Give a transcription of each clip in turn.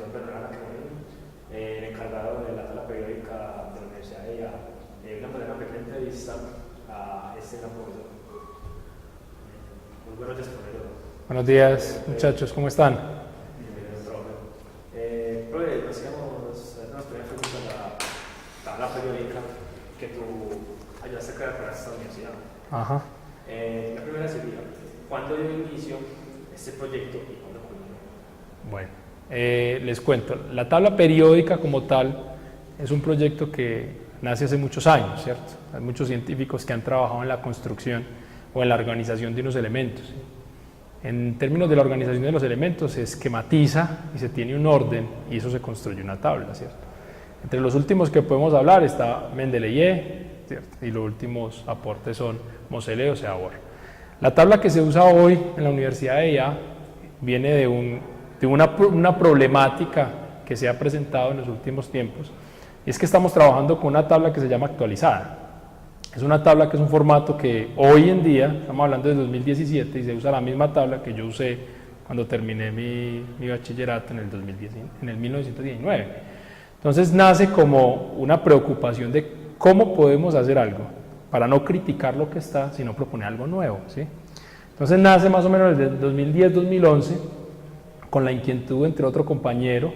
profesor Bernardo Quemón, el encargado de la tabla periódica de la Universidad de IA. Una pequeña entrevista a este gran profesor. Muy buenos días, profesor. Buenos días, muchachos, ¿cómo están? Bienvenidos, profe. Profe, nos íbamos a hacer unas primeras preguntas a la tabla periódica que tú ayudaste a crear para esta universidad. Ajá. La primera sería, ¿cuándo dio inicio este proyecto y cuándo culminó? Bueno, les cuento, la tabla periódica como tal es un proyecto que nace hace muchos años, ¿cierto? Hay muchos científicos que han trabajado en la construcción o en la organización de unos elementos. En términos de la organización de los elementos se esquematiza y se tiene un orden y eso se construye una tabla, ¿cierto? Entre los últimos que podemos hablar está Mendeleev, ¿cierto? Y los últimos aportes son Moseley o Seaborg. La tabla que se usa hoy en la Universidad de IA viene de una problemática que se ha presentado en los últimos tiempos, y es que estamos trabajando con una tabla que se llama actualizada. Es una tabla que es un formato que hoy en día, estamos hablando de 2017, y se usa la misma tabla que yo usé cuando terminé mi bachillerato en el 1919. Entonces nace como una preocupación de cómo podemos hacer algo para no criticar lo que está, sino proponer algo nuevo, ¿sí? Entonces nace más o menos desde 2010-2011 con la inquietud entre otro compañero,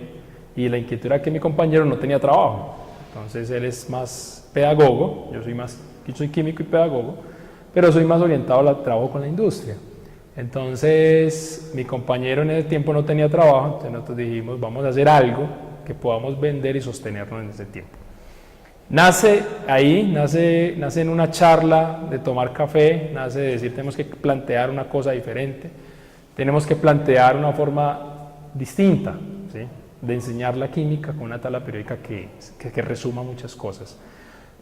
y la inquietud era que mi compañero no tenía trabajo. Entonces él es más pedagogo, yo soy químico y pedagogo, pero soy más orientado al trabajo con la industria. Entonces mi compañero en ese tiempo no tenía trabajo, entonces nosotros dijimos vamos a hacer algo que podamos vender y sostenernos en ese tiempo. Nace en una charla de tomar café, nace de decir tenemos que plantear una cosa diferente, tenemos que plantear una forma distinta, ¿sí?, de enseñar la química con una tabla periódica que resuma muchas cosas.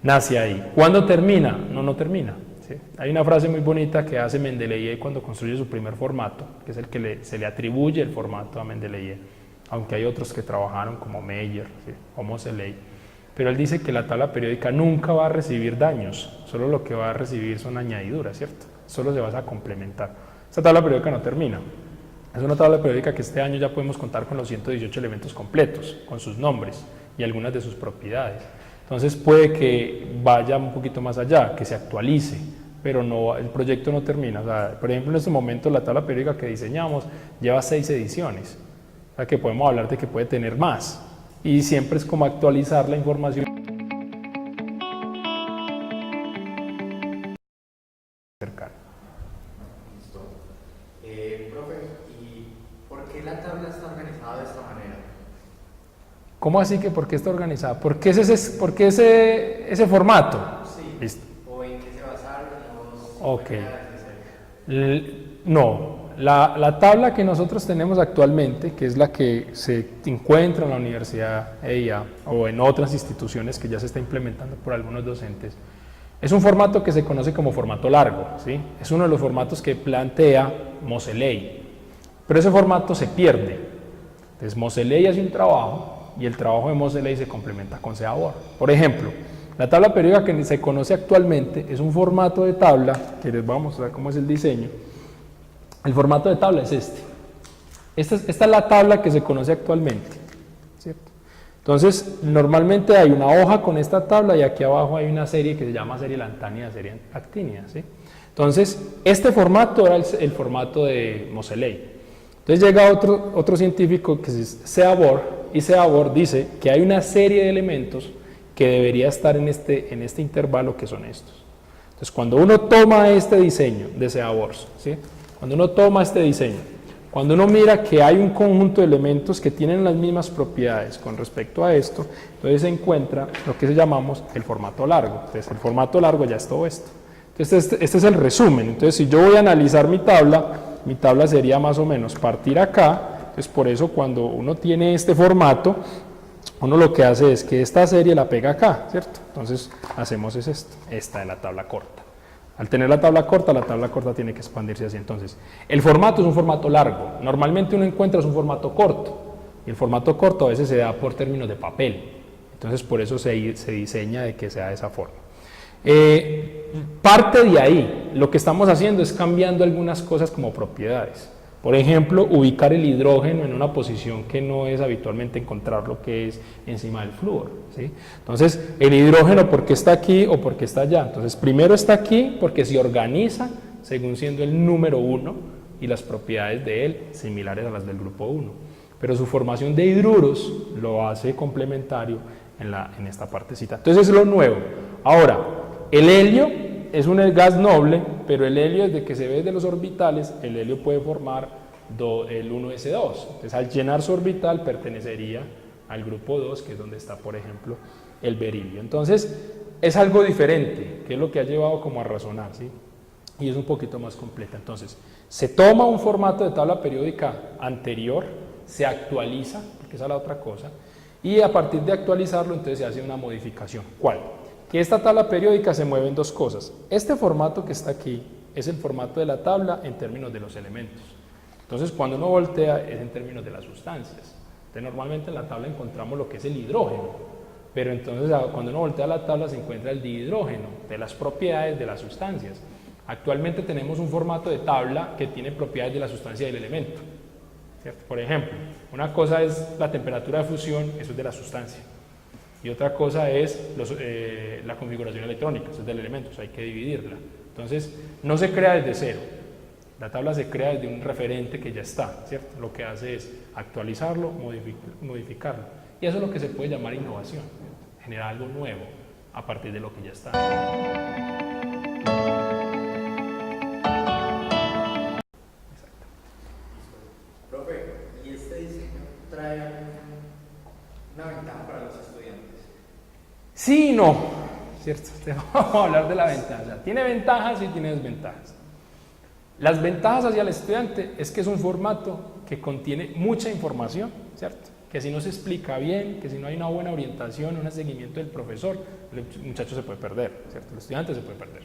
Nace ahí. ¿Cuándo termina? No termina, ¿sí? Hay una frase muy bonita que hace Mendeleev cuando construye su primer formato, que es el que se le atribuye el formato a Mendeleev, aunque hay otros que trabajaron como Meyer, ¿sí?, o Moseley. Pero él dice que la tabla periódica nunca va a recibir daños, solo lo que va a recibir son añadiduras, ¿cierto? Solo se va a complementar. Esta tabla periódica no termina. Es una tabla periódica que este año ya podemos contar con los 118 elementos completos, con sus nombres y algunas de sus propiedades. Entonces puede que vaya un poquito más allá, que se actualice, pero no, el proyecto no termina. O sea, por ejemplo, en este momento la tabla periódica que diseñamos lleva 6 ediciones, o sea que podemos hablar de que puede tener más, y siempre es como actualizar la información cercana. Profe, ¿y por qué la tabla está organizada de esta manera? ¿Cómo así que por qué está organizada? ¿Por qué ese formato? Sí. Listo. ¿O en qué se basaron los... Ok. No, la tabla que nosotros tenemos actualmente, que es la que se encuentra en la Universidad EIA o en otras instituciones que ya se está implementando por algunos docentes, es un formato que se conoce como formato largo, ¿sí? Es uno de los formatos que plantea Moseley, pero ese formato se pierde. Entonces Moseley hace un trabajo y el trabajo de Moseley se complementa con Seaborg. Por ejemplo, la tabla periódica que se conoce actualmente es un formato de tabla, que les voy a mostrar cómo es el diseño. El formato de tabla es este. Esta es la tabla que se conoce actualmente, ¿cierto? Entonces, normalmente hay una hoja con esta tabla y aquí abajo hay una serie que se llama serie lantánida, serie actínida, ¿sí? Entonces, este formato era el formato de Moseley. Entonces llega otro científico que es Seaborg, y Seaborg dice que hay una serie de elementos que debería estar en este intervalo, que son estos. Entonces, cuando uno toma este diseño de Seaborg, ¿sí?, cuando uno toma este diseño, cuando uno mira que hay un conjunto de elementos que tienen las mismas propiedades con respecto a esto, entonces se encuentra lo que llamamos el formato largo. Entonces el formato largo ya es todo esto. Entonces este es el resumen. Entonces si yo voy a analizar mi tabla sería más o menos partir acá. Entonces por eso cuando uno tiene este formato, uno lo que hace es que esta serie la pega acá, ¿cierto? Entonces hacemos esto, esta es la tabla corta. Al tener la tabla corta tiene que expandirse así. Entonces, el formato es un formato largo. Normalmente uno encuentra un formato corto, y el formato corto a veces se da por términos de papel. Entonces, por eso se diseña de que sea de esa forma. Parte de ahí, lo que estamos haciendo es cambiando algunas cosas como propiedades. Por ejemplo, ubicar el hidrógeno en una posición que no es habitualmente encontrar lo que es encima del flúor, ¿sí? Entonces, el hidrógeno, ¿por qué está aquí o por qué está allá? Entonces, primero está aquí porque se organiza según siendo el número 1 y las propiedades de él similares a las del grupo 1. Pero su formación de hidruros lo hace complementario en esta partecita. Entonces, es lo nuevo. Ahora, el helio es un gas noble, pero el helio, desde que se ve de los orbitales, el helio puede formar el 1s2. Entonces, al llenar su orbital, pertenecería al grupo 2, que es donde está, por ejemplo, el berilio. Entonces, es algo diferente, que es lo que ha llevado como a razonar, ¿sí? Y es un poquito más completa. Entonces, se toma un formato de tabla periódica anterior, se actualiza, porque esa es la otra cosa, y a partir de actualizarlo, entonces se hace una modificación. ¿Cuál? Que esta tabla periódica se mueve en dos cosas. Este formato que está aquí es el formato de la tabla en términos de los elementos. Entonces, cuando uno voltea es en términos de las sustancias. Entonces, normalmente en la tabla encontramos lo que es el hidrógeno, pero entonces cuando uno voltea la tabla se encuentra el dihidrógeno, de las propiedades de las sustancias. Actualmente tenemos un formato de tabla que tiene propiedades de la sustancia y del elemento, ¿cierto? Por ejemplo, una cosa es la temperatura de fusión, eso es de la sustancia. Y otra cosa es la configuración electrónica, eso es del elemento, eso hay que dividirla. Entonces, no se crea desde cero. La tabla se crea desde un referente que ya está, ¿cierto? Lo que hace es actualizarlo, modificarlo. Y eso es lo que se puede llamar innovación, ¿cierto? Generar algo nuevo a partir de lo que ya está. Profe, ¿y este diseño trae una ventaja para los estudiantes? Sí y no, ¿cierto? Vamos a hablar de la ventaja. O sea, tiene ventajas y tiene desventajas. Las ventajas hacia el estudiante es que es un formato que contiene mucha información, ¿cierto? Que si no se explica bien, que si no hay una buena orientación, un seguimiento del profesor, el muchacho se puede perder, ¿cierto? El estudiante se puede perder.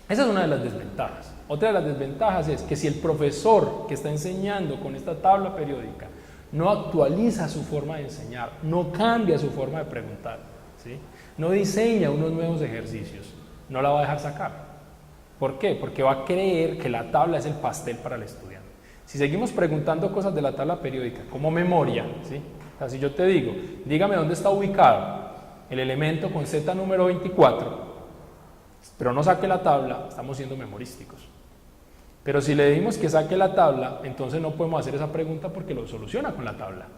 Esa es una de las desventajas. Otra de las desventajas es que si el profesor que está enseñando con esta tabla periódica no actualiza su forma de enseñar, no cambia su forma de preguntar, ¿sí? No diseña unos nuevos ejercicios, no la va a dejar sacar. ¿Por qué? Porque va a creer que la tabla es el pastel para el estudiante. Si seguimos preguntando cosas de la tabla periódica, como memoria, ¿sí? O sea, si yo te digo, dígame dónde está ubicado el elemento con Z número 24, pero no saque la tabla, estamos siendo memorísticos. Pero si le decimos que saque la tabla, entonces no podemos hacer esa pregunta porque lo soluciona con la tabla.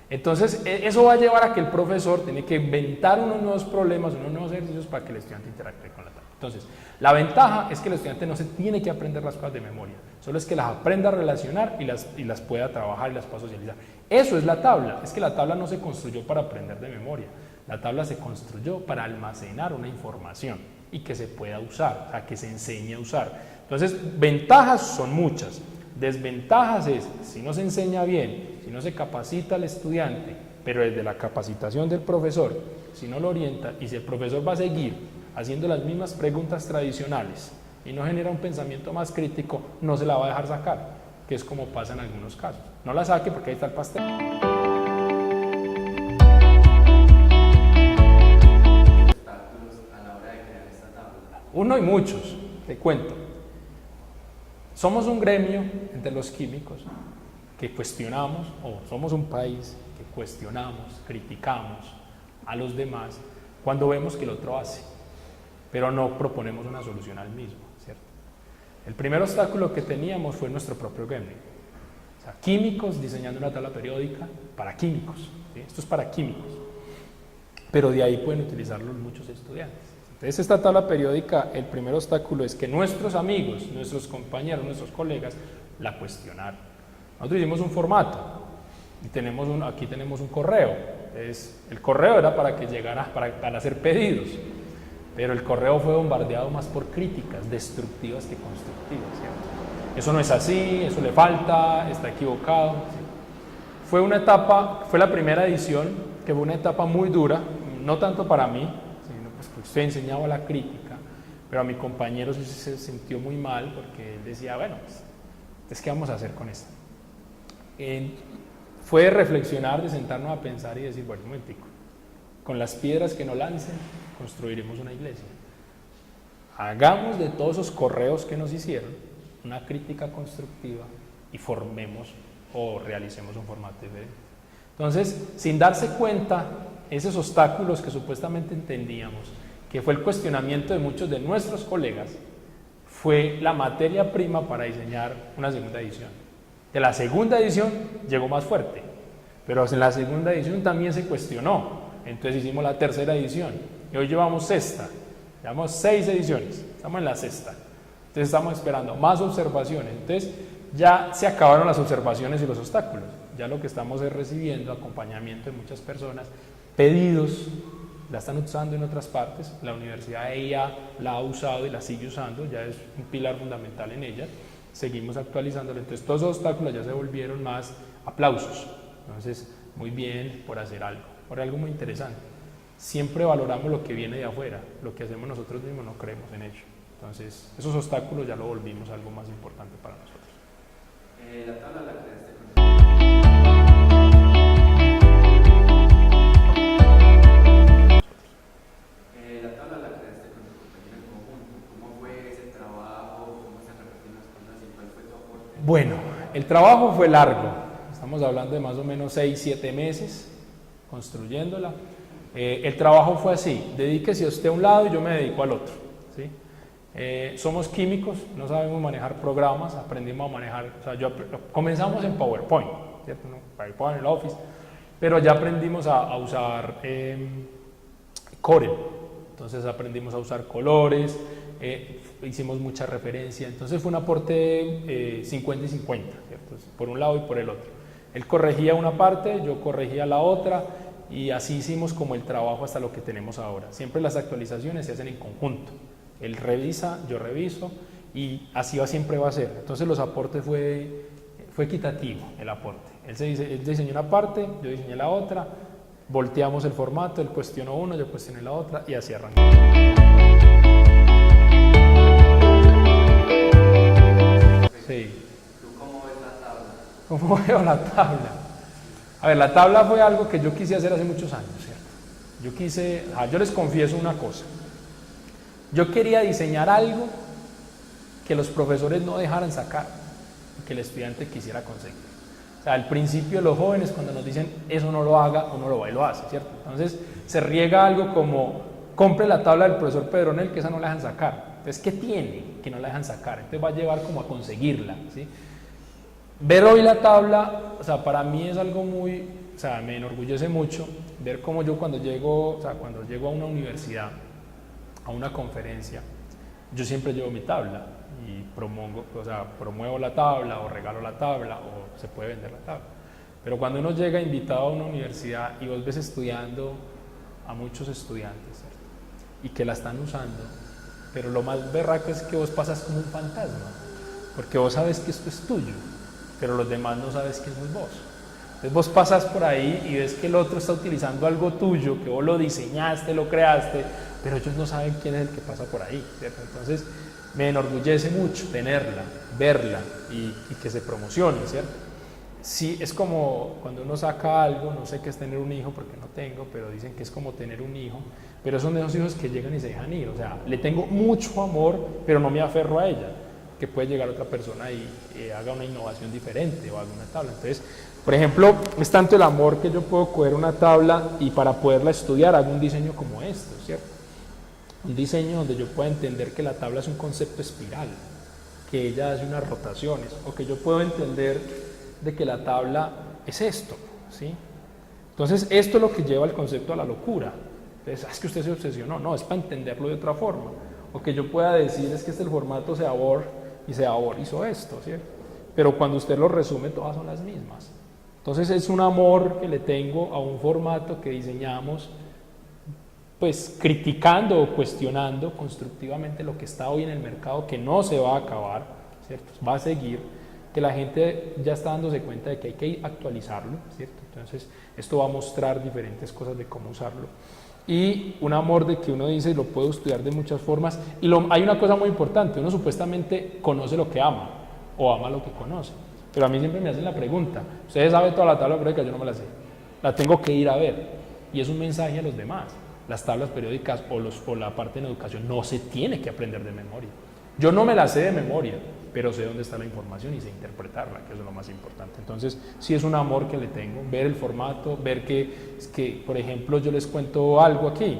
Entonces, eso va a llevar a que el profesor tiene que inventar unos nuevos problemas, unos nuevos ejercicios para que el estudiante interactúe con la tabla. Entonces, la ventaja es que el estudiante no se tiene que aprender las cosas de memoria, solo es que las aprenda a relacionar y las pueda trabajar y las pueda socializar. Eso es la tabla, es que la tabla no se construyó para aprender de memoria, la tabla se construyó para almacenar una información y que se pueda usar, o sea, que se enseñe a usar. Entonces, ventajas son muchas, desventajas es, si no se enseña bien, si no se capacita al estudiante, pero desde la capacitación del profesor, si no lo orienta y si el profesor va a seguir haciendo las mismas preguntas tradicionales y no genera un pensamiento más crítico, no se la va a dejar sacar, que es como pasa en algunos casos. No la saque porque ahí está el pastel. Uno y muchos, te cuento. Somos un gremio entre los químicos que cuestionamos, o somos un país que cuestionamos, criticamos a los demás cuando vemos que el otro hace, pero no proponemos una solución al mismo, ¿cierto? El primer obstáculo que teníamos fue nuestro propio gremio. O sea, químicos diseñando una tabla periódica para químicos, ¿sí? Esto es para químicos, pero de ahí pueden utilizarlo muchos estudiantes. Entonces, esta tabla periódica, el primer obstáculo es que nuestros amigos, nuestros compañeros, nuestros colegas la cuestionaron. Nosotros hicimos un formato y aquí tenemos un correo. El correo era para que llegara, para hacer pedidos, pero el correo fue bombardeado más por críticas destructivas que constructivas, ¿cierto? Eso no es así, eso le falta, está equivocado, ¿sí? Fue la primera edición, que fue una etapa muy dura, no tanto para mí, porque usted enseñaba la crítica, pero a mi compañero se sintió muy mal porque él decía, bueno, pues, ¿qué vamos a hacer con esto? Fue reflexionar, de sentarnos a pensar y decir, bueno, un momentico, con las piedras que nos lancen, construiremos una iglesia. Hagamos de todos esos correos que nos hicieron una crítica constructiva y formemos o realicemos un formato diferente. Entonces, sin darse cuenta, esos obstáculos que supuestamente entendíamos, que fue el cuestionamiento de muchos de nuestros colegas, fue la materia prima para diseñar una segunda edición. De la segunda edición llegó más fuerte, pero en la segunda edición también se cuestionó. Entonces hicimos la tercera edición y hoy llevamos sexta, llevamos 6 ediciones, estamos en la sexta. Entonces estamos esperando más observaciones. Entonces ya se acabaron las observaciones y los obstáculos. Ya lo que estamos es recibiendo acompañamiento de muchas personas, pedidos, la están usando en otras partes, la Universidad EIA la ha usado y la sigue usando, ya es un pilar fundamental en ella, seguimos actualizándolo, entonces todos esos obstáculos ya se volvieron más aplausos. Entonces, muy bien por hacer algo. Ahora, algo muy interesante, siempre valoramos lo que viene de afuera, lo que hacemos nosotros mismos no creemos en ello. Entonces, esos obstáculos ya lo volvimos algo más importante para nosotros. La tabla la creaste con... La tabla la creaste con tu compañero en conjunto. ¿Cómo fue ese trabajo? ¿Cómo se repartieron las cosas y cuál fue tu aporte? Bueno, el trabajo fue largo. Estamos hablando de más o menos 6-7 meses construyéndola. El trabajo fue así: dedíquese usted a un lado y yo me dedico al otro, ¿sí? Somos químicos, no sabemos manejar programas, aprendimos a manejar, o sea, comenzamos en PowerPoint, ¿cierto? ¿No? PowerPoint, en el Office, pero ya aprendimos a usar Corel, entonces aprendimos a usar colores, hicimos mucha referencia, entonces fue un aporte 50 y 50, ¿cierto? Por un lado y por el otro. Él corregía una parte, yo corregía la otra, y así hicimos como el trabajo hasta lo que tenemos ahora. Siempre las actualizaciones se hacen en conjunto. Él revisa, yo reviso, y así siempre va a ser. Entonces los aportes fue equitativo el aporte. Él diseñó una parte, yo diseñé la otra, volteamos el formato, él cuestionó uno, yo cuestioné la otra, y así arrancó. Sí. ¿Tú cómo ves la tabla? ¿Cómo veo la tabla? A ver, la tabla fue algo que yo quise hacer hace muchos años, ¿cierto? Yo les confieso una cosa. Yo quería diseñar algo que los profesores no dejaran sacar, que el estudiante quisiera conseguir. O sea, al principio los jóvenes cuando nos dicen eso no lo haga, uno lo va y lo hace, ¿cierto? Entonces se riega algo como compre la tabla del profesor Pedronel, que esa no la dejan sacar. Entonces, ¿qué tiene que no la dejan sacar? Entonces va a llevar como a conseguirla, ¿sí? Ver hoy la tabla, o sea, para mí es algo muy, o sea, me enorgullece mucho ver cómo yo cuando llego a una universidad, a una conferencia, yo siempre llevo mi tabla y promuevo la tabla o regalo la tabla o se puede vender la tabla. Pero cuando uno llega invitado a una universidad y vos ves estudiando a muchos estudiantes, ¿cierto? Y que la están usando, pero lo más berraco es que vos pasas como un fantasma, porque vos sabes que esto es tuyo, pero los demás no sabes quién sos vos. Entonces vos pasas por ahí y ves que el otro está utilizando algo tuyo, que vos lo diseñaste, lo creaste, pero ellos no saben quién es el que pasa por ahí, ¿cierto? Entonces me enorgullece mucho tenerla, verla y que se promocione, ¿cierto? Sí, es como cuando uno saca algo, no sé qué es tener un hijo porque no tengo, pero dicen que es como tener un hijo, pero son de esos hijos que llegan y se dejan ir, o sea, le tengo mucho amor, pero no me aferro a ella, que puede llegar otra persona y haga una innovación diferente o haga una tabla. Entonces, por ejemplo, es tanto el amor que yo puedo coger una tabla y para poderla estudiar hago un diseño como este, ¿cierto? Un diseño donde yo pueda entender que la tabla es un concepto espiral, que ella hace unas rotaciones, o que yo puedo entender de que la tabla es esto, ¿sí? Entonces, esto es lo que lleva el concepto a la locura. Entonces, es que usted se obsesionó, no, es para entenderlo de otra forma. O que yo pueda decir, es que el formato Seabor hizo esto, ¿cierto? Pero cuando usted lo resume, todas son las mismas. Entonces, es un amor que le tengo a un formato que diseñamos, pues criticando o cuestionando constructivamente lo que está hoy en el mercado, que no se va a acabar, ¿cierto? Va a seguir, que la gente ya está dándose cuenta de que hay que actualizarlo, ¿cierto? Entonces, esto va a mostrar diferentes cosas de cómo usarlo. Y un amor de que uno dice, lo puedo estudiar de muchas formas. Y hay una cosa muy importante, uno supuestamente conoce lo que ama, o ama lo que conoce. Pero a mí siempre me hacen la pregunta, ¿ustedes saben toda la tabla periódica? Yo no me la sé. La tengo que ir a ver. Y es un mensaje a los demás. Las tablas periódicas o la parte en educación no se tiene que aprender de memoria. Yo no me la sé de memoria, pero sé dónde está la información y sé interpretarla, que eso es lo más importante. Entonces, sí es un amor que le tengo, ver el formato, ver que por ejemplo, yo les cuento algo aquí.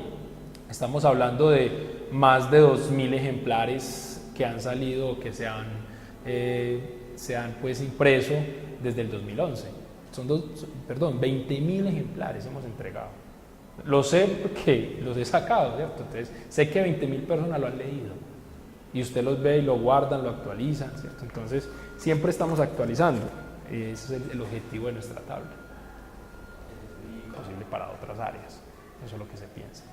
Estamos hablando de más de 2000 ejemplares que han salido o que se han pues impreso desde el 2011. Son 20.000 ejemplares hemos entregado. Lo sé porque los he sacado, ¿cierto? Entonces, sé que 20.000 personas lo han leído. Y usted los ve y lo guardan, lo actualizan, ¿cierto? Entonces, siempre estamos actualizando. Ese es el objetivo de nuestra tabla. Posible para otras áreas. Eso es lo que se piensa.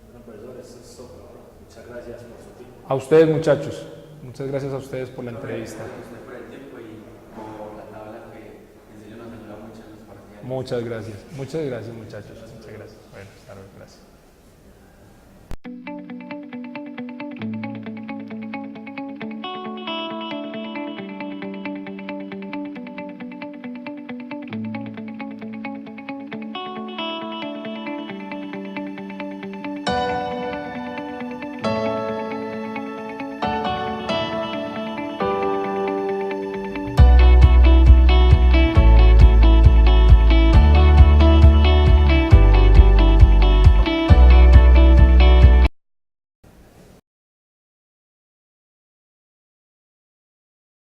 Bueno, profesor, eso es todo. Muchas gracias por su tiempo. A ustedes, muchachos. Muchas gracias a ustedes por la entrevista. Usted por el tiempo y por la tabla que en serio nos ayuda mucho en los parciales. Muchas gracias. Muchas gracias, muchachos. Muchas gracias. Bueno, hasta luego. Gracias.